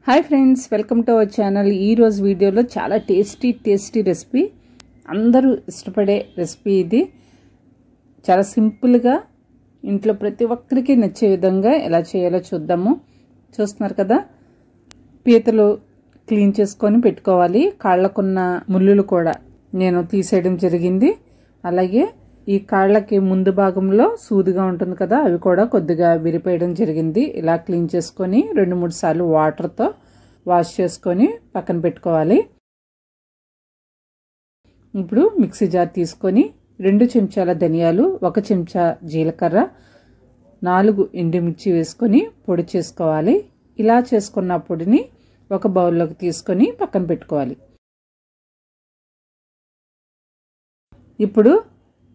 Hi friends welcome to our channel रोज video चाला tasty recipe अंदरू इष्टपड़े रेसिपी इदी चाला सिंपल गा इंట్లో ప్రతి ఒక్కరికి నచ్చే విధంగా ఎలా చేయాలో చూద్దాము। చూస్తున్నారు కదా, పీతలు క్లీన్ చేసుకొని పెట్టుకోవాలి। కాళ్ళకున్న ముళ్ళులు కూడా నేను తీసేయడం జరిగింది। అలాగే ఈ కాళ్ళకి ముందు భాగంలో సూదిగా ఉంటుంది కదా, అవి కూడా కొద్దిగా విరిపేయడం జరిగింది। ఇలా క్లీన్ చేసుకొని 2-3 సార్లు వాటర్ తో వాష్ చేసుకొని పక్కన పెట్టుకోవాలి। ఇప్పుడు మిక్సీ జార్ తీసుకొని 2 చెంచాల ధనియాలు, 1 చెంచా జీలకర్ర, 4 ఎండుమిర్చి వేసుకొని పొడి చేసుకోవాలి। ఇలా చేసుకున్న పొడిని ఒక బౌల్ లోకి తీసుకొని పక్కన పెట్టుకోవాలి। ఇప్పుడు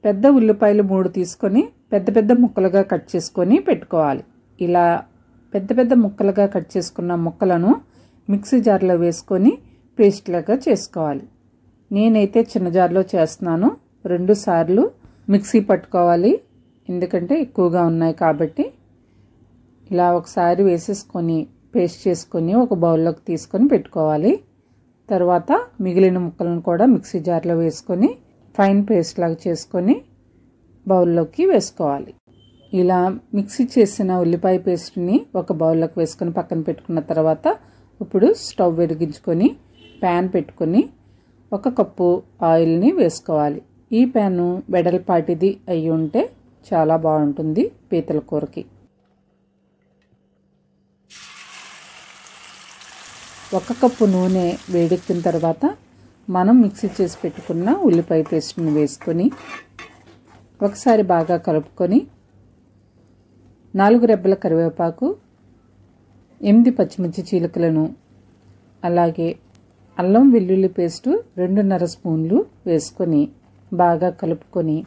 పెద్ద ఉల్లిపాయలు 3 తీసుకొని పెద్ద ముక్కలుగా కట్ చేసుకొని పెట్టుకోవాలి। ఇలా పెద్ద ముక్కలుగా కట్ చేసుకున్న ముక్కలను మిక్సీ జార్ లో వేసుకొని పేస్ట్ లాగా చేసుకోవాలి। నేనైతే చిన్న జార్ లో చేస్తున్నాను। 2 సార్లు మిక్సీ పట్టుకోవాలి, ఎందుకంటే ఎక్కువగా ఉన్నాయి కాబట్టి। ఇలా ఒకసారి వేసేసుకొని పేస్ట్ చేసుకొని ఒక బౌల్ లోకి తీసుకొని పెట్టుకోవాలి। తర్వాత మిగిలిన ముక్కలను కూడా మిక్సీ జార్ లో వేసుకొని ఫైన్ పేస్ట్ లాగా చేసుకొని బౌల్ లోకి వేసుకోవాలి। ఇలా మిక్సీ చేసిన ఉల్లిపాయ పేస్ట్ ని ఒక బౌల్ లోకి వేసుకొని పక్కన పెట్టుకున్న తర్వాత ఇప్పుడు స్టవ్ వెలిగించుకొని పాన్ పెట్టుకొని 1 కప్పు ఆయిల్ ని వేసుకోవాలి। ఈ పాన్ వెడల్పాటిది అయి ఉంటే చాలా బాగుంటుంది పీతల కూరకి। 1 కప్పు నూనె వేడెక్కిన తర్వాత మనం మిక్సీ చేసి పెట్టుకున్న ఉల్లిపాయ పేస్ట్ ని వేసుకొని ఒకసారి బాగా కలుపుకొని 4 రెబ్బల కరివేపాకు, 8 పచ్చిమిర్చి చీలికలను, అలాగే అల్లం వెల్లుల్లి పేస్ట్ 2.5 స్పూన్లు వేసుకొని బాగా కలుపుకొని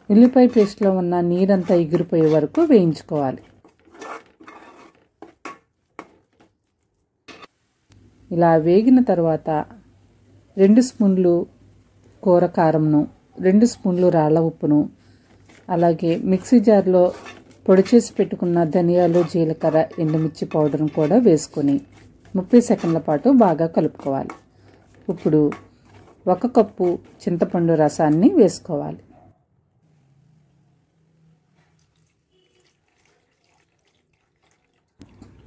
ఉల్లిపాయ పేస్ట్ లో ఉన్న నీరంతా ఎగిరిపోయే వరకు వేయించుకోవాలి। ఇలా వేగిన తర్వాత 2 స్పూన్లు కూర కారంను, 2 స్పూన్లు రాళ్ళ ఉప్పును, అలాగే మిక్సీ జార్ లో పొడి చేసి పెట్టుకున్న ధనియాలు, జీలకర్ర, ఎండుమిర్చి పౌడర్ను కూడా వేసుకొని 30 సెకండ్ల పాటు బాగా కలుపుకోవాలి। ఇప్పుడు 1 కప్పు చింతపండు రసాన్ని వేసుకోవాలి।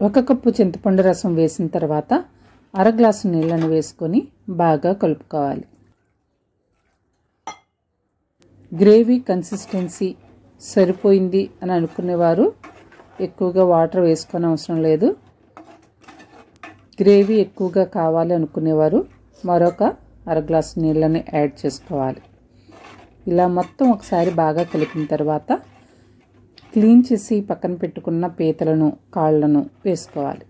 ఒక కప్పు చింతపండు రసం వేసిన తర్వాత 1/2 గ్లాసు నీళ్లను వేసుకొని బాగా కలుపుకోవాలి। గ్రేవీ కన్సిస్టెన్సీ సరిపోయింది అని అనుకునేవారు ఎక్కువగా వాటర్ వేసుకొని అవసరం లేదు। గ్రేవీ ఎక్కువగా కావాలి అనుకునేవారు మరొక 1/2 గ్లాసు నీళ్ళని యాడ్ చేసుకోవాలి। ఇలా మొత్తం ఒకసారి బాగా కలిపిన తర్వాత క్లీన్ చేసి పక్కన పెట్టుకున్న పీతలను, కాళ్ళను వేసుకోవాలి।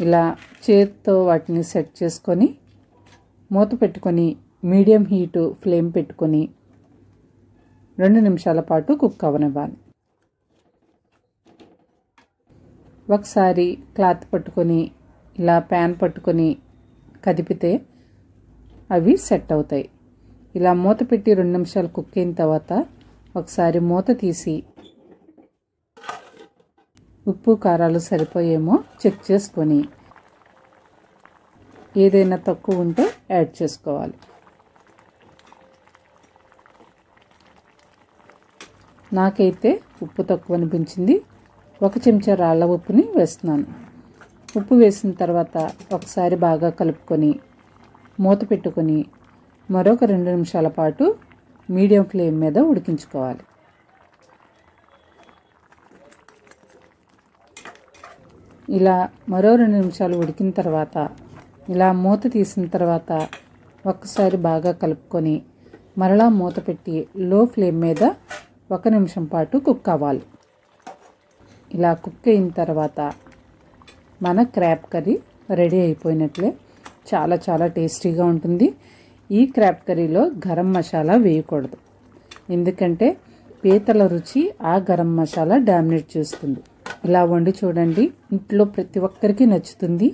ఇలా చేతితో వాటిని సెట్ చేసుకొని మూత పెట్టుకొని మీడియం హీట్ ఫ్లేమ్ పెట్టుకొని 2 నిమిషాల పాటు కుక్ అవ్వనివ్వాలి। ఒకసారి క్లాత్ పట్టుకొని ఇలా ప్యాన్ పట్టుకొని కదిపితే అవి సెట్ అవుతాయి। ఇలా మూత పెట్టి 2 నిమిషాలు కుక్ అయిన తర్వాత ఒకసారి మూత తీసి ఉప్పు కారాలు సరిపోయేమో చెక్ చేసుకొని ఏదైనా తక్కువ ఉంటే యాడ్ చేసుకోవాలి। నాకైతే ఉప్పు తక్కువ అనిపించింది, 1 చెంచా రాళ్ళ ఉప్పుని వేస్తున్నాను। ఉప్పు వేసిన తర్వాత ఒకసారి బాగా కలుపుకొని మూత పెట్టుకొని మరొక 2 నిమిషాల పాటు మీడియం ఫ్లేమ్ మీద ఉడికించుకోవాలి। ఇలా మరో 2 నిమిషాలు ఉడికిన తర్వాత ఇలా మూత తీసిన తర్వాత ఒకసారి బాగా కలుపుకొని మరలా మూత పెట్టి లో ఫ్లేమ్ మీద 1 నిమిషం పాటు కుక్ అవ్వాలి। ఇలా కుక్ అయిన తర్వాత మన క్రాబ్ కర్రీ రెడీ అయిపోయినట్లే। చాలా టేస్టీగా ఉంటుంది। ఈ క్రాబ్ కర్రీలో గరం మసాలా వేయకూడదు, ఎందుకంటే పీతల రుచి ఆ గరం మసాలా డామినేట్ చేస్తుంది। ఇలా వండి చూడండి, ఇంట్లో ప్రతి ఒక్కరికి నచ్చుతుంది।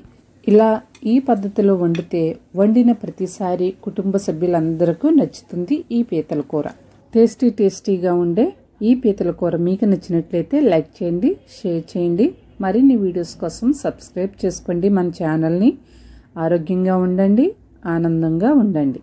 ఇలా ఈ పద్ధతిలో వండితే వండిన ప్రతిసారి కుటుంబ సభ్యులందరికీ నచ్చుతుంది ఈ పీతల కూర। టేస్టీగా ఉండే ఈ పీతల కూర మీకు నచ్చినట్లయితే లైక్ చేయండి, షేర్ చేయండి, మరిన్ని వీడియోస్ కోసం సబ్స్క్రైబ్ చేసుకోండి మన ఛానల్ని. ఆరోగ్యంగా ఉండండి, ఆనందంగా ఉండండి.